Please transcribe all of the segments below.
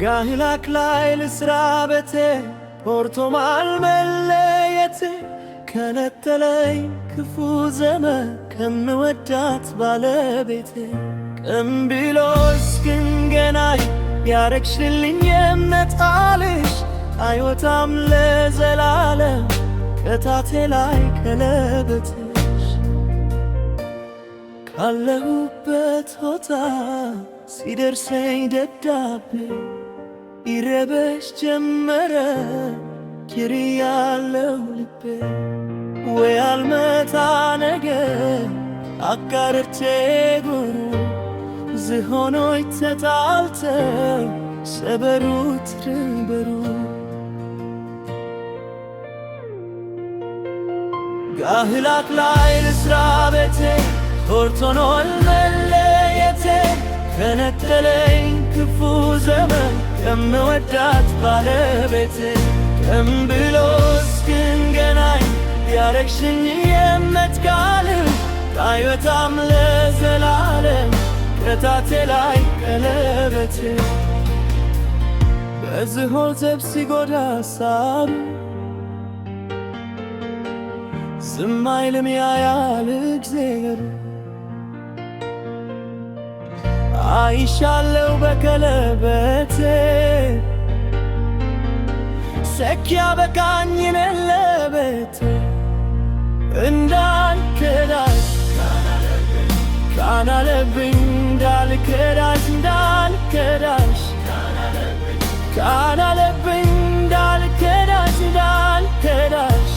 ጋህላክ ላይ ልስራ ቤቴ ፖርቶማል መለየቴ ከነጠለኝ ክፉ ዘመን ከምወዳት ባለቤቴ ቀን ብሎ እስክንገናኝ ያረግሽልኝ የእምነት ቃልሽ አይወጣም ለዘላለም ከታቴ ላይ ቀለበትሽ ካለሁበት ቦታ ሲደርሰኝ ደብዳቤ ይረበሽ ጀመረ ኪሪያለው ልቤ ወይ አልመታ ነገር አጋርቼ ጉሩ ዝሆኖች ተጣልተው ሰበሩት ድንበሩ ጋህላክ ላይ ልስራ ቤቴ ሆርቶኖል መለየቴ ከነጠለኝ ክፉ ዘመን ከምወዳት ባለቤቴ ቀን ብሎ እስክንገናኝ ያረግሽኝ የእምነት ቃልሽ አይወጣም ለዘላለም ከታቴ ላይ ቀለበትሽ በዝሆን ዘብ ሲጎዳ ሳብ ዝም አይልም ያያል እግዜር አይሻለው በቀለበቴ ሰኪያ በቃኝን ለቤቴ እንዳልከዳሽ ካናለብኝ እንዳልከዳሽ እንዳልከዳሽ ካናለብኝ እንዳልከዳሽ እንዳልከዳሽ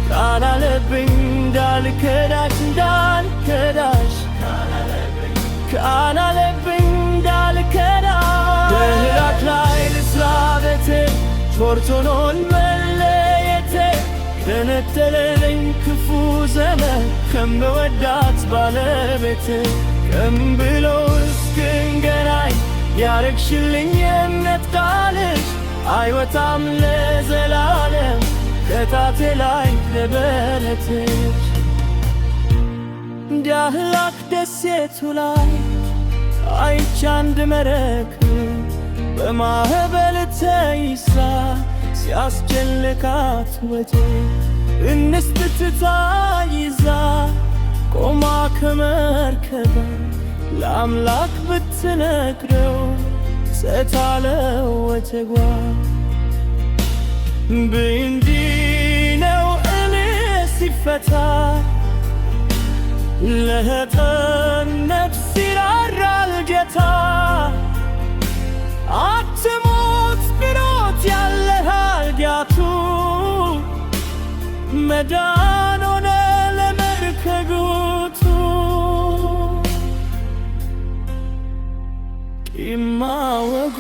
ካናለብኝ እንዳልከዳሽ እንዳልከዳሽ ካናለብኝ እንዳልከዳሽ ጋህላክ ላይ ልስራ ቤቴ ሾርቶኖል መለየቴ ከነጠለኝ ክፉ ዘመን ከምወዳት ባለቤቴ ቀን ብሎ እስክንገናኝ ያረግሽልኝ የእምነት ቃልሽ አይወጣም ለዘላለም ከታቴ ላይ ቀለበትሽ ጋህላክ ደሴቱ ላይ አይቼ አንድ መረክብ በማዕበል ተይዛ ሲያስጨንቃት ወጄ እንስት ትታ ይዛ ቆማ ከመርከቧ ለአምላክ ብትነግረው ሰታለው ወጀጓ እንዲህ ነው እኔ ሲፈታ ለህጥነት ሲራራል ጌታ አትሞት ብሎት ያለሃል ጊያቱ መዳን ሆነ ለመርከጉቱ ቂማወጉ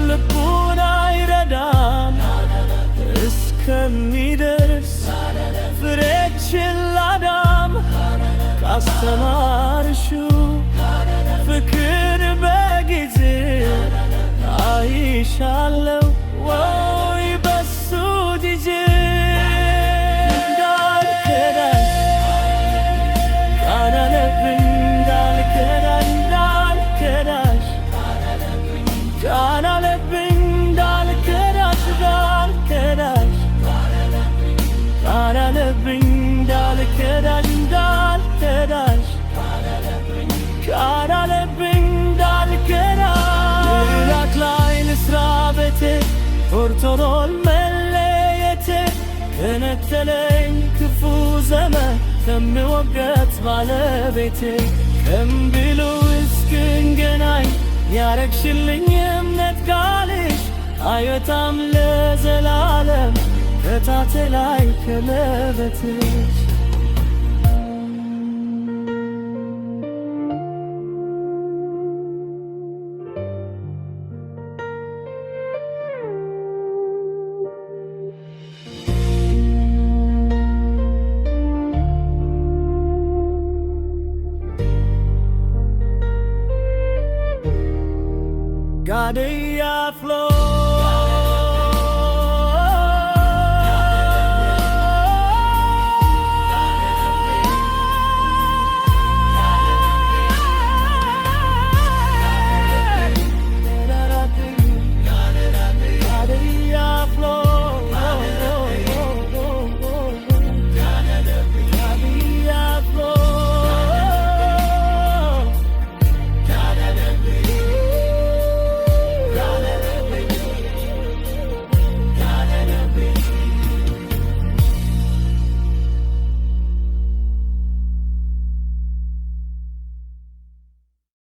ልቡን አይረዳም እስከሚደርስ ፍሬችን ላዳም ካስተማርሽው ፍቅር በጊዜ አይሻለው ወይ በሱ ጊዜ እንዳልከዳሽ ካናለብኝ እንዳልከዳሽ እንዳልከዳሽ ካናለብኝ እንዳልከዳሽ እንዳልከዳሽ ካናለብኝ እንዳልከዳሽ እንዳልከዳሽ ካናለብኝ እንዳልከዳሽ ጋህላክ ላይ ልስራ ቤቴ ሆርቶኖል መለየቴ ከነጠለኝ ክፉ ዘመን ከምወዳት ባለቤቴ ቀን ብሎ እስክንገናኝ ያረግሽልኝ የእምነት ቃልሽ አይወጣም ለዘላለም ከታቴ ላይ ቀለበትሽ ጋዴ